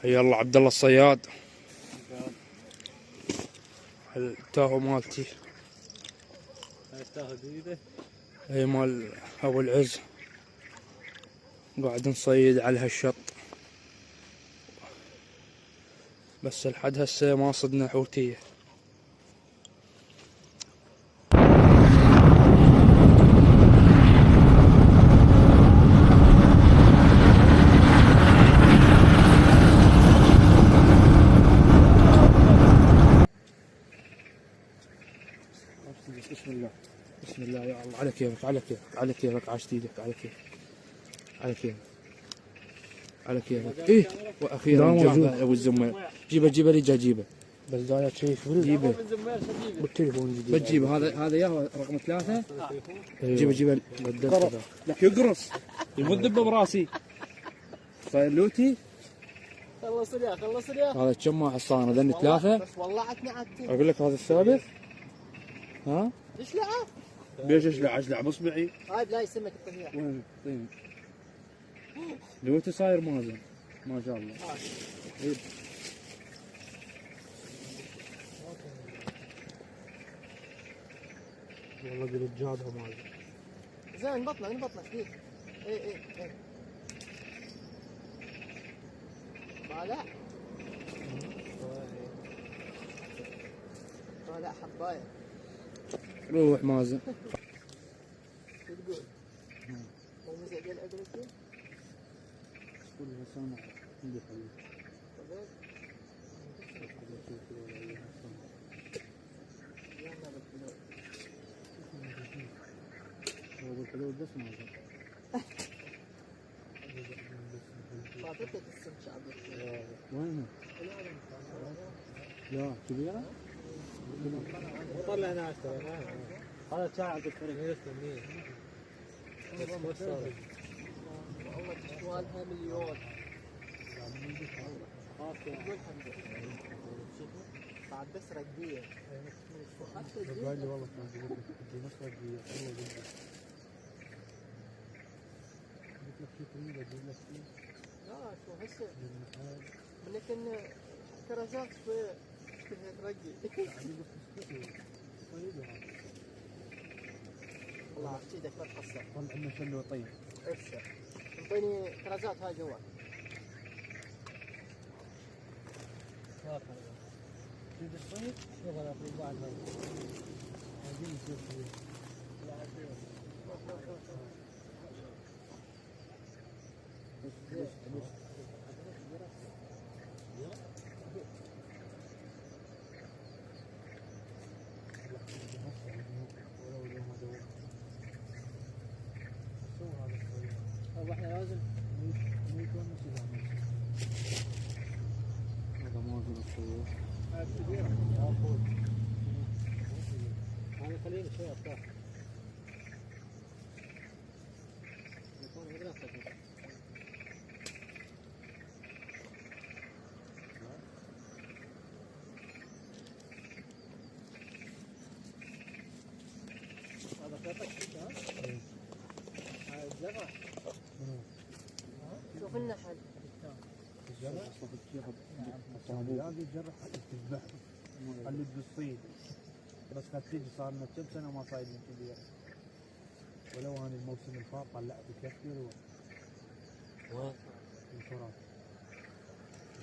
حيا الله عبد الله الصياد. التاهو مالتي هاي التاهو جديدة. هي مال ابو العز. قاعد نصيد على هالشط، بس لحد هسه ما صدنا حوتية. بسم الله بسم الله يا الله، على كيفك على كيفك على كيفك، عاشت ايدك، على كيفك على كيفك على كيفك. ايه واخيرا جابها ابو الزمير. جيبه لي جيبه، بس داير شيء جيبه بالتليفون بتجيبه. هذا ياهو رقم 3. جيبه لك يقرص يمد براسي. فلوتي خلص يا هذا كم حصانه؟ ذني 3 بس والله عتني عتني. اقول لك هذا الثالث. ها اشلعه ليش اشلع باصبعي؟ هاي لا يسمك الطهير. وين طيب لوتي صاير مازن ما شاء الله. إيه. والله قلت جادها مازن. زين نبطلك فيه. اي طالع حبايه. روح مازن. شو تقول؟ المزع ديال ادريسي؟ قول له سامع عندي حبيبي. هو بالحلول بس مازن. فاتتك السم شعبك. وينه؟ لا كبيرة؟ طلع ناس ترى. هذا شاعر عبد الكريم يستنيه. والله تشوالها مليون. بعد بس رقية. قال لي والله كان بدي نص رقية. قلت لك في طريقة اجيب لك فيه. لا شو هسه منك ان كرزات شوية ترقي. والله عرفت ايدك لا تقصر. طلع لنا شلو طيب. ارسل انطيني كرزات هاي جوا. تريد الصيد؟ شغل في بعض هاي. عايزين نصير صيد. واحنا لازم هذا موزن الصيد. هذا خليني شوي اطلع. هذا خيطك ها؟ هاي الزرع. شوف النحل. الجرح اصلا الشيخ هذا الجرح تذبح خلي بالصيد. بس خدتيجي صار لنا كم سنه ما صايد من كبير. ولو انا الموسم اللي فات طلعت كثير الفرات.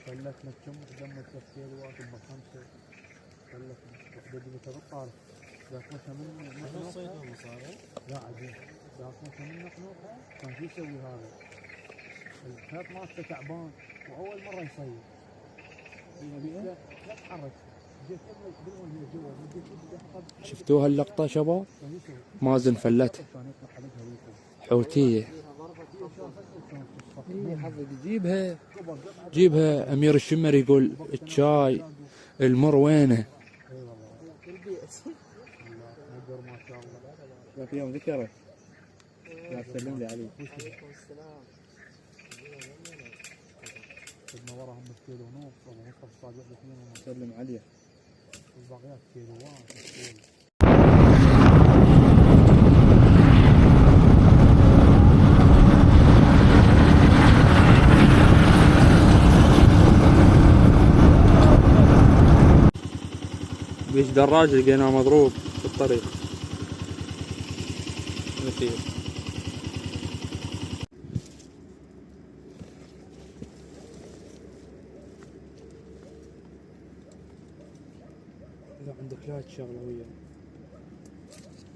وكلفنا كم قدام التفكير واحد ب5. كلفنا وحده جبتها بالطارق. ذاك من الصيد صار؟ لا عجيب. ذاك من نقنوقه كان شو يسوي هذا؟ الخيط مالته تعبان واول مره يصيد. لا تحرك. شفتوها اللقطة شباب؟ مازن فلتها حوتية. جيبها أمير الشمر يقول الشاي المر وينه؟ لا في يوم ذكرك لا تسلم لي عليه. وعليكم السلام. خدنا وراهم كيلو ونص ابو مصطفى صادق 2 ونص. سلم عليه. الباقيات كيلوات. بيش دراج لقيناه مضروب في الطريق مثير. إذا عندك لا تشغله وياه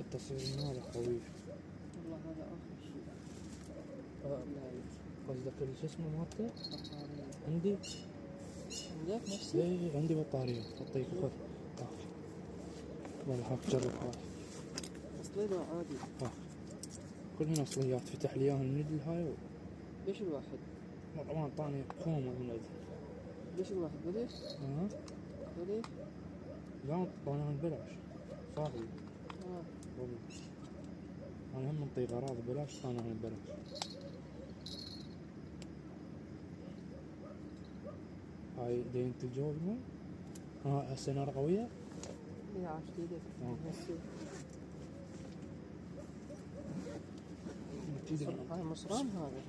التصوير ماله قوي. والله هذا آخر شيء. قصدك شو اسمه مالته؟ بطارية. عندي؟ عندك نفسي؟ ايه عندي بطارية اعطيك خذ. والله هاك جرب هاي. أصلي لا عادي. كلهن اصليات فتح لي اياها النيدل هاي ليش الواحد؟ مرة ما اعطاني كومة من عندي. ليش الواحد بليش؟ بليش؟ لا اعطاني ببلاش صاحبي. والله انا هم نطي غراض ببلاش اعطاني ببلاش. هاي دينة الجو الماي. هسه نار قوية. إيه عاشت إيدك. هسه. هاي مصران هذا.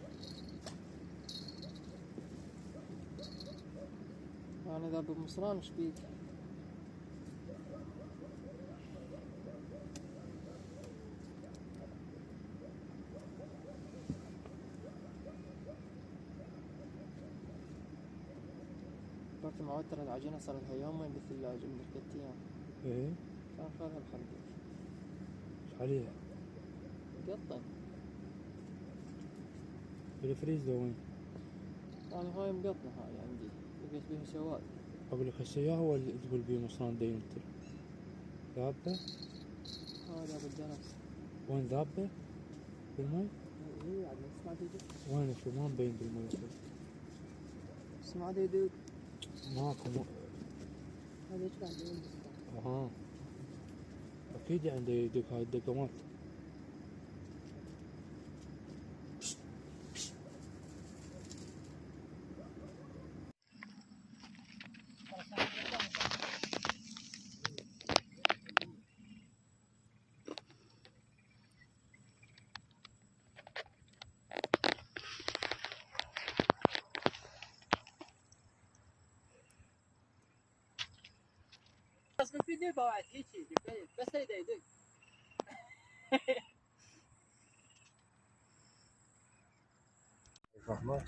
يعني إذا بمصران إيش بيك؟ كنت معود ترى العجينة صار لها يومين بالثلاجة من 3 أيام. ايه كان خذها بحلقك. ايش عليها؟ قطن. بالفريز لو وين؟ يعني هاي مقطنة هاي عندي. لقيت بيها سواد. اقول لك هسه اياه هو اللي تقول بيه مصران دينتل. ذابة؟ هذا بالدرس. وين ذابة؟ بالماي؟ إيه عاد ما تسمع ديدك؟ وين شو ما مبين بالماي شو؟ اسمع ديدك. ماكو هذا ايش بعد يوم اها اكيد عنده يدق هاي الدقمات. بس في دقة واحد هيجي بس هيدا يدق. فهمت؟